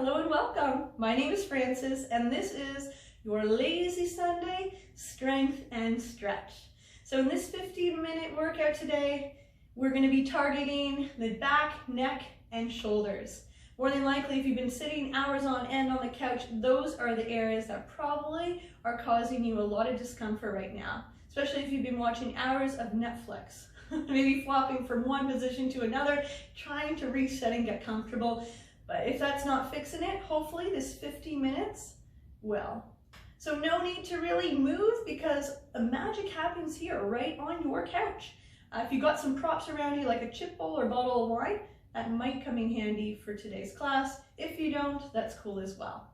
Hello and welcome. My name is Frances and this is your Lazy Sunday Strength and Stretch. So in this 15-minute workout today, we're going to be targeting the back, neck, and shoulders. More than likely, if you've been sitting hours on end on the couch, those are the areas that probably are causing you a lot of discomfort right now, especially if you've been watching hours of Netflix, maybe flopping from one position to another, trying to reset and get comfortable. But if that's not fixing it, hopefully this 15 minutes will. So no need to really move because magic happens here right on your couch. If you've got some props around you like a chip bowl or bottle of wine, that might come in handy for today's class. If you don't, that's cool as well.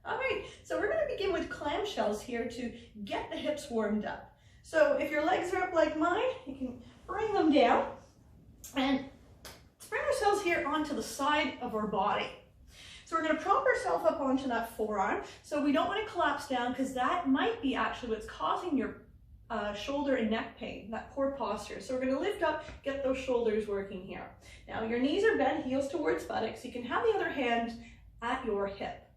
All right, so we're going to begin with clamshells here to get the hips warmed up. So if your legs are up like mine, you can bring them down and bring ourselves here onto the side of our body. So we're going to prop ourselves up onto that forearm. So we don't want to collapse down because that might be actually what's causing your shoulder and neck pain, that poor posture. So we're going to lift up, get those shoulders working here. Now your knees are bent, heels towards buttocks. You can have the other hand at your hip.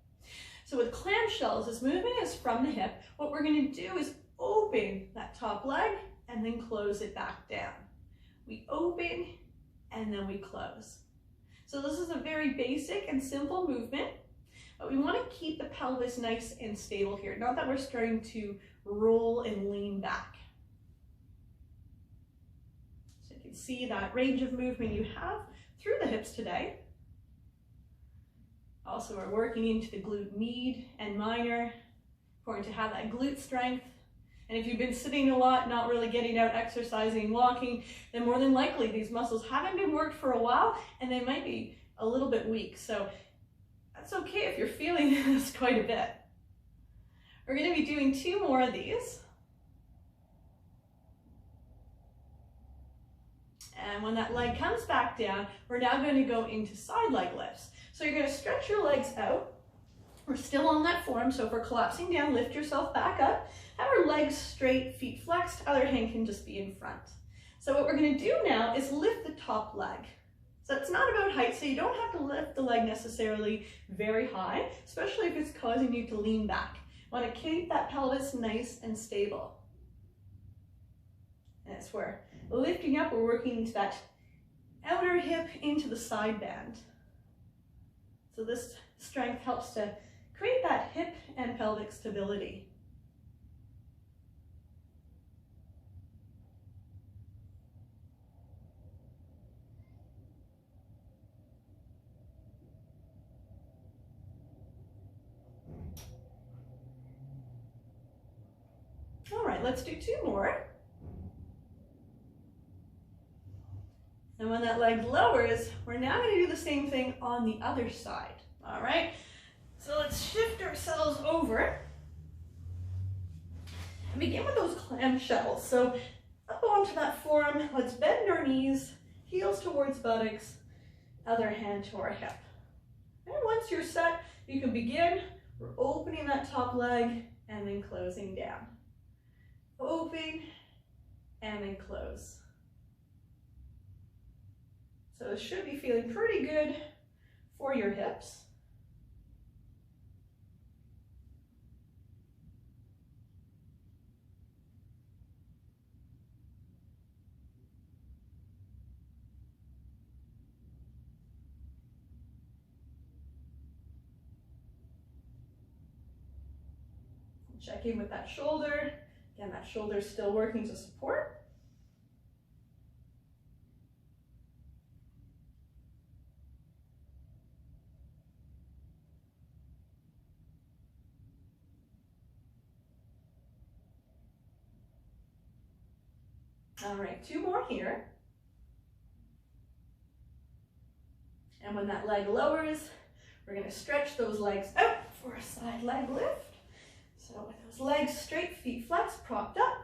So with clamshells, this movement is from the hip. What we're going to do is open that top leg and then close it back down. We open and then we close. So this is a very basic and simple movement, but we want to keep the pelvis nice and stable here. Not that we're starting to roll and lean back. So you can see that range of movement you have through the hips today. Also, we're working into the glute med and minor. Important to have that glute strength. And if you've been sitting a lot, not really getting out, exercising, walking, then more than likely these muscles haven't been worked for a while and they might be a little bit weak. So that's okay if you're feeling this quite a bit. We're going to be doing 2 more of these. And when that leg comes back down, we're now going to go into side leg lifts. So you're going to stretch your legs out. We're still on that form, so if we're collapsing down, lift yourself back up. Have our legs straight, feet flexed, other hand can just be in front. So what we're going to do now is lift the top leg. So it's not about height, so you don't have to lift the leg necessarily very high, especially if it's causing you to lean back. You want to keep that pelvis nice and stable. And as we're lifting up, we're working into that outer hip into the side band. So this strength helps to create that hip and pelvic stability. All right, let's do 2 more. And when that leg lowers, we're now going to do the same thing on the other side. All right, so let's shift ourselves over and begin with those clamshells. So up onto that forearm, let's bend our knees, heels towards buttocks, other hand to our hip. And once you're set, you can begin. We're opening that top leg and then closing down. Open and then close. So it should be feeling pretty good for your hips. Check in with that shoulder. Again, that shoulder is still working to support. All right, 2 more here. And when that leg lowers, we're going to stretch those legs out for a side leg lift. So with those legs straight, feet flexed, propped up,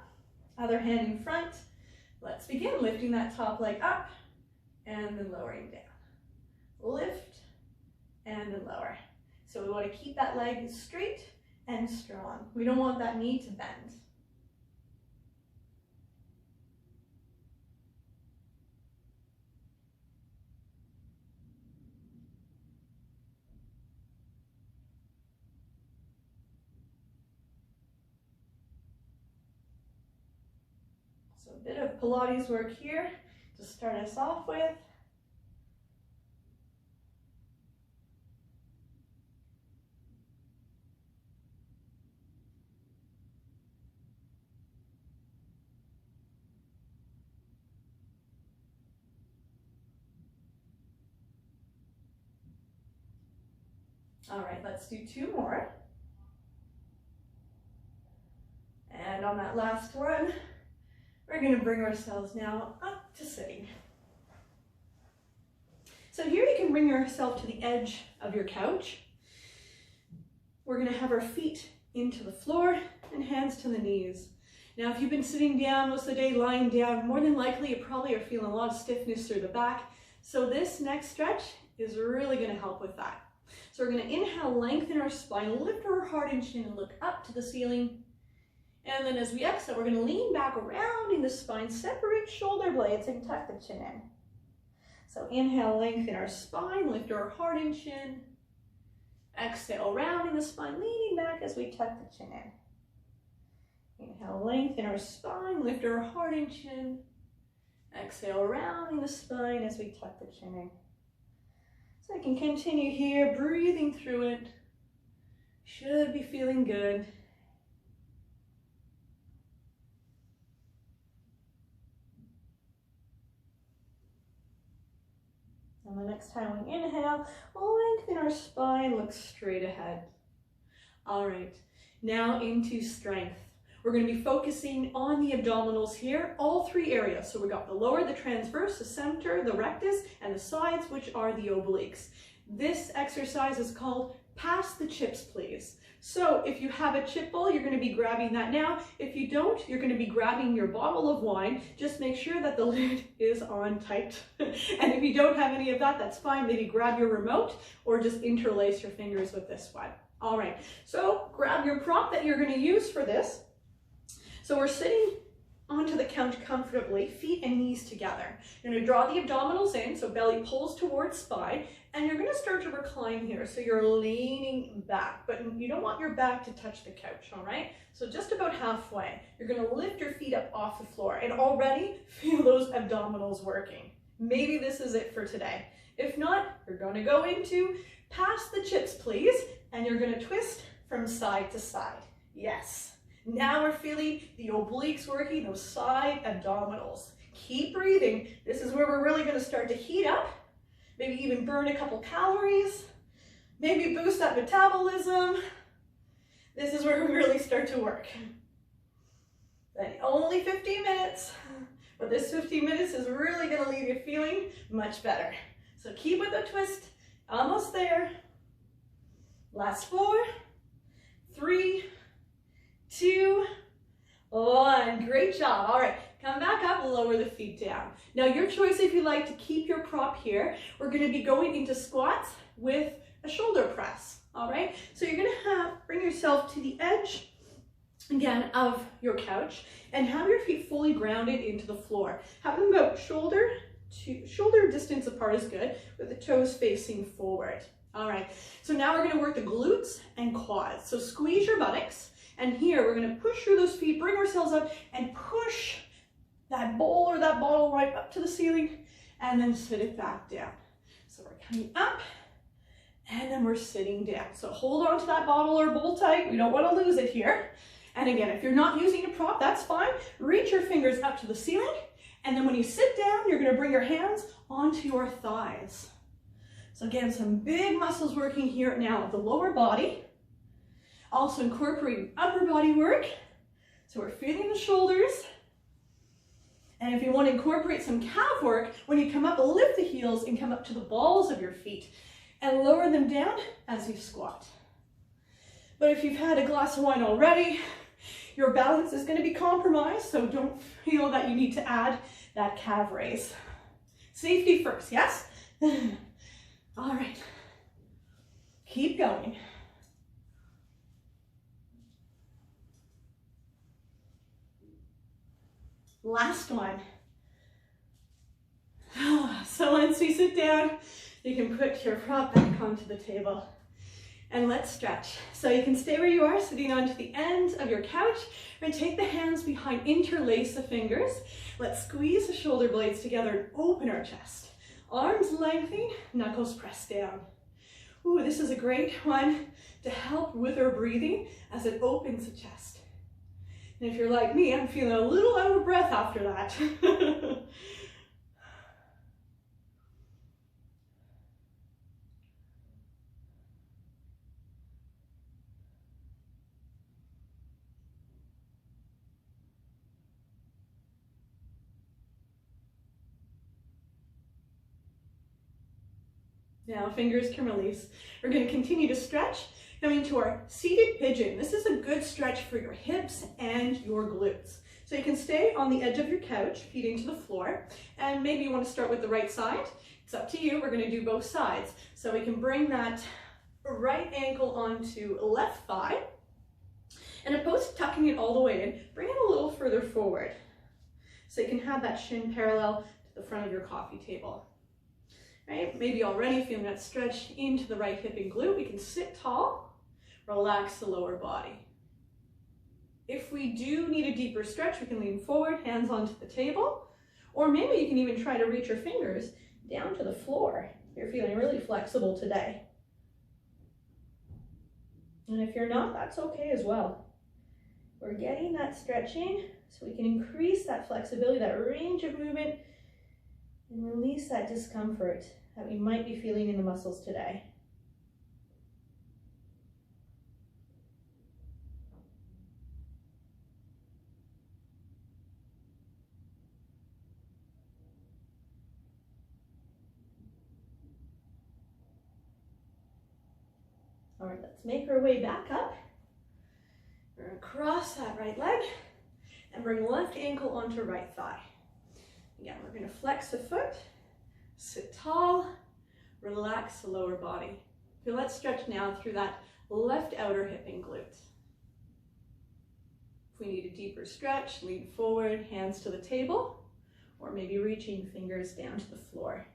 other hand in front, let's begin lifting that top leg up and then lowering down. Lift and then lower. So we want to keep that leg straight and strong. We don't want that knee to bend. So a bit of Pilates work here to start us off with. All right, let's do 2 more. And on that last one, we're going to bring ourselves now up to sitting. So here you can bring yourself to the edge of your couch. We're going to have our feet into the floor and hands to the knees. Now, if you've been sitting down most of the day, lying down, more than likely you probably are feeling a lot of stiffness through the back. So this next stretch is really going to help with that. So we're going to inhale, lengthen our spine, lift our heart and chin, and look up to the ceiling. And then as we exhale, we're going to lean back, rounding the spine, separate shoulder blades, and tuck the chin in. So inhale, lengthen our spine, lift our heart and chin. Exhale, rounding the spine, leaning back as we tuck the chin in. Inhale, lengthen our spine, lift our heart and chin. Exhale, rounding the spine as we tuck the chin in. So I can continue here, breathing through it. Should be feeling good. And the next time we inhale, lengthen our spine, look straight ahead. All right, now into strength. We're going to be focusing on the abdominals here, all 3 areas. So we got the lower, the transverse, the center, the rectus, and the sides, which are the obliques. This exercise is called pass the chips, please. So if you have a chip bowl, you're going to be grabbing that now. If you don't, you're going to be grabbing your bottle of wine. Just make sure that the lid is on tight. And if you don't have any of that, that's fine. Maybe grab your remote or just interlace your fingers with this one. All right, so grab your prop that you're going to use for this. So we're sitting onto the couch comfortably, feet and knees together. You're going to draw the abdominals in, so belly pulls towards spine, and you're going to start to recline here. So you're leaning back, but you don't want your back to touch the couch, all right? So just about halfway, you're going to lift your feet up off the floor and already feel those abdominals working. Maybe this is it for today. If not, you're going to go into pass the chips, please, and you're going to twist from side to side. Yes. Now we're feeling the obliques working, those side abdominals. Keep breathing. This is where we're really going to start to heat up, maybe even burn a couple calories, maybe boost that metabolism. This is where we really start to work. And only 15 minutes, but this 15 minutes is really going to leave you feeling much better. So keep with the twist, almost there. Last 4, 3, 2, 1. Great job. All right, come back up, lower the feet down. Now your choice if you like to keep your prop here. We're going to be going into squats with a shoulder press. All right, so you're going to bring yourself to the edge again of your couch and have your feet fully grounded into the floor. Have them about shoulder distance apart is good, with the toes facing forward. All right, so now we're going to work the glutes and quads. So squeeze your buttocks. And here we're going to push through those feet, bring ourselves up, and push that bowl or that bottle right up to the ceiling, and then sit it back down. So we're coming up, and then we're sitting down. So hold on to that bottle or bowl tight. We don't want to lose it here. And again, if you're not using a prop, that's fine. Reach your fingers up to the ceiling, and then when you sit down, you're going to bring your hands onto your thighs. So again, some big muscles working here now of the lower body. Also incorporating upper body work. So we're feeling the shoulders. And if you want to incorporate some calf work, when you come up, lift the heels and come up to the balls of your feet and lower them down as you squat. But if you've had a glass of wine already, your balance is going to be compromised, so don't feel that you need to add that calf raise. Safety first, yes? All right. Keep going. Last one. So once we sit down, you can put your prop back onto the table. And let's stretch. So you can stay where you are, sitting onto the ends of your couch. We're gonna take the hands behind, interlace the fingers. Let's squeeze the shoulder blades together and open our chest. Arms lengthening, knuckles pressed down. Ooh, this is a great one to help with our breathing as it opens the chest. And if you're like me, I'm feeling a little out of breath after that. Now fingers can release. We're going to continue to stretch, coming to our seated pigeon. This is a good stretch for your hips and your glutes. So you can stay on the edge of your couch, feet into the floor, and maybe you want to start with the right side. It's up to you. We're going to do both sides. So we can bring that right ankle onto left thigh, and opposed to tucking it all the way in, bring it a little further forward. So you can have that shin parallel to the front of your coffee table. Right? Maybe already feeling that stretch into the right hip and glute. We can sit tall, relax the lower body. If we do need a deeper stretch, we can lean forward, hands onto the table, or maybe you can even try to reach your fingers down to the floor. You're feeling really flexible today. And if you're not, that's okay as well. We're getting that stretching so we can increase that flexibility, that range of movement, and release that discomfort that we might be feeling in the muscles today. All right, let's make our way back up. We're gonna cross that right leg and bring left ankle onto right thigh. Again, we're gonna flex the foot, sit tall, relax the lower body. Feel that stretch now through that left outer hip and glute. If we need a deeper stretch, lean forward, hands to the table, or maybe reaching fingers down to the floor.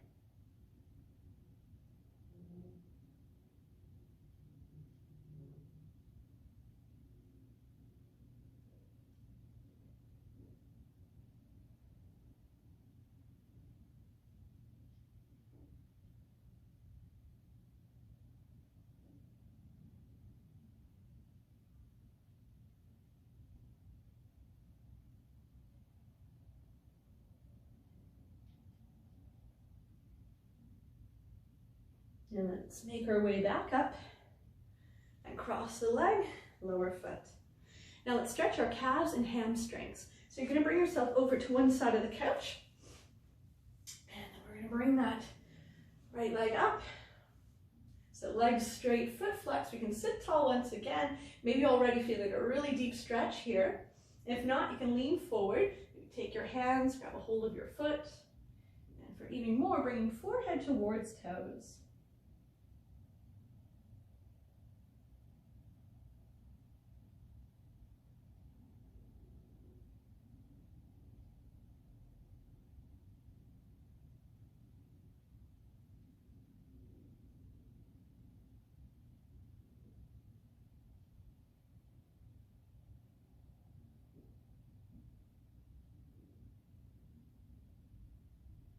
And let's make our way back up and cross the leg, lower foot. Now let's stretch our calves and hamstrings. So you're going to bring yourself over to one side of the couch. And then we're going to bring that right leg up. So legs straight, foot flex. We can sit tall once again. Maybe already feeling a really deep stretch here. If not, you can lean forward. Take your hands, grab a hold of your foot. And for even more, bringing forehead towards toes.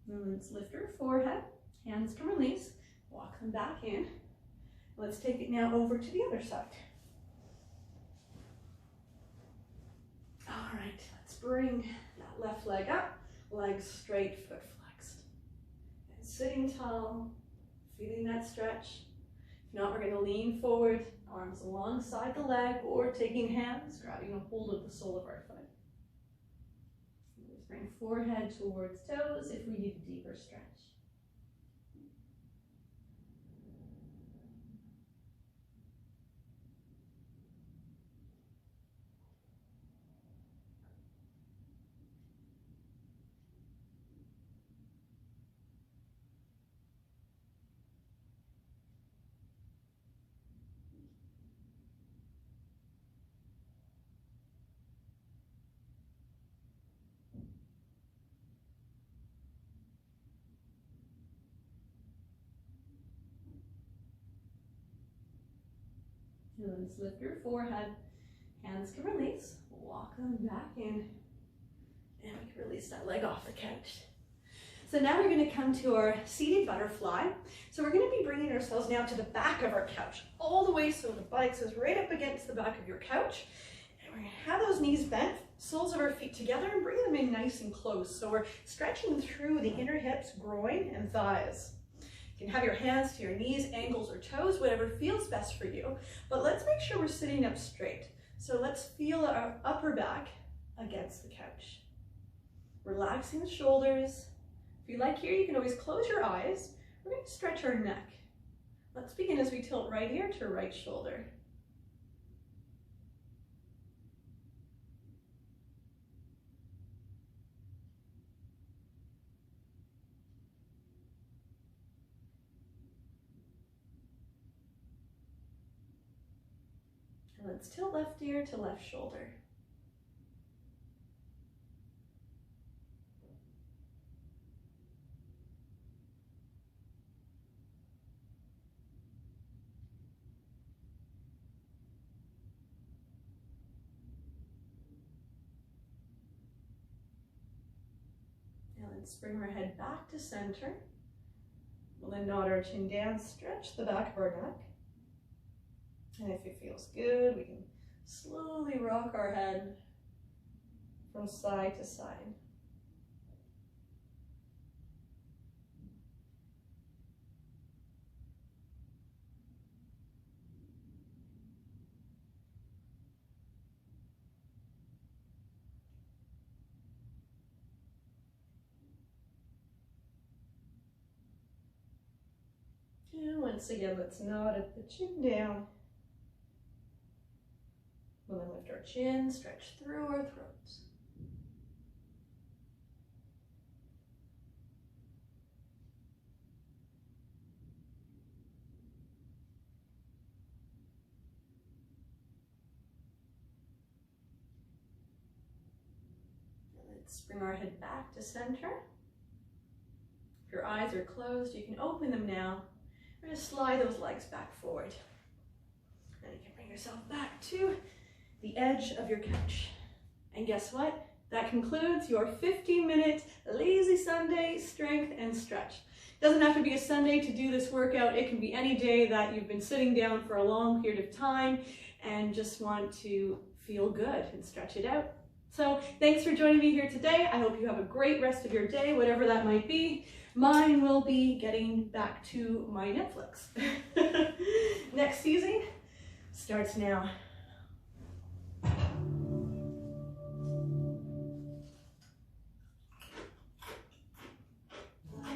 And let's lift our forehead, hands can release, walk them back in. Let's take it now over to the other side. All right, let's bring that left leg up, legs straight, foot flexed. And sitting tall, feeling that stretch. If not, we're gonna lean forward, arms alongside the leg, or taking hands, grabbing a hold of the sole of our foot. Bring forehead towards toes if we need a deeper stretch. And just lift your forehead. Hands can release. Walk them back in. And we can release that leg off the couch. So now we're going to come to our seated butterfly. So we're going to be bringing ourselves now to the back of our couch, all the way so the buttocks is right up against the back of your couch. And we're going to have those knees bent, soles of our feet together, and bring them in nice and close. So we're stretching through the inner hips, groin, and thighs. You can have your hands to your knees, ankles, or toes, whatever feels best for you. But let's make sure we're sitting up straight. So let's feel our upper back against the couch. Relaxing the shoulders. If you like here, you can always close your eyes. We're going to stretch our neck. Let's begin as we tilt right ear to right shoulder. And let's tilt left ear to left shoulder. Let's bring our head back to center. We'll then nod our chin down, stretch the back of our neck. And if it feels good, we can slowly rock our head from side to side. And once again, let's nod at the chin down. We'll then lift our chin, stretch through our throats. Let's bring our head back to center. If your eyes are closed, you can open them now. We're going to slide those legs back forward. And you can bring yourself back to the edge of your couch. And guess what? That concludes your 15-minute Lazy Sunday strength and stretch. It doesn't have to be a Sunday to do this workout. It can be any day that you've been sitting down for a long period of time and just want to feel good and stretch it out. So thanks for joining me here today. I hope you have a great rest of your day, whatever that might be. Mine will be getting back to my Netflix. Next season starts now.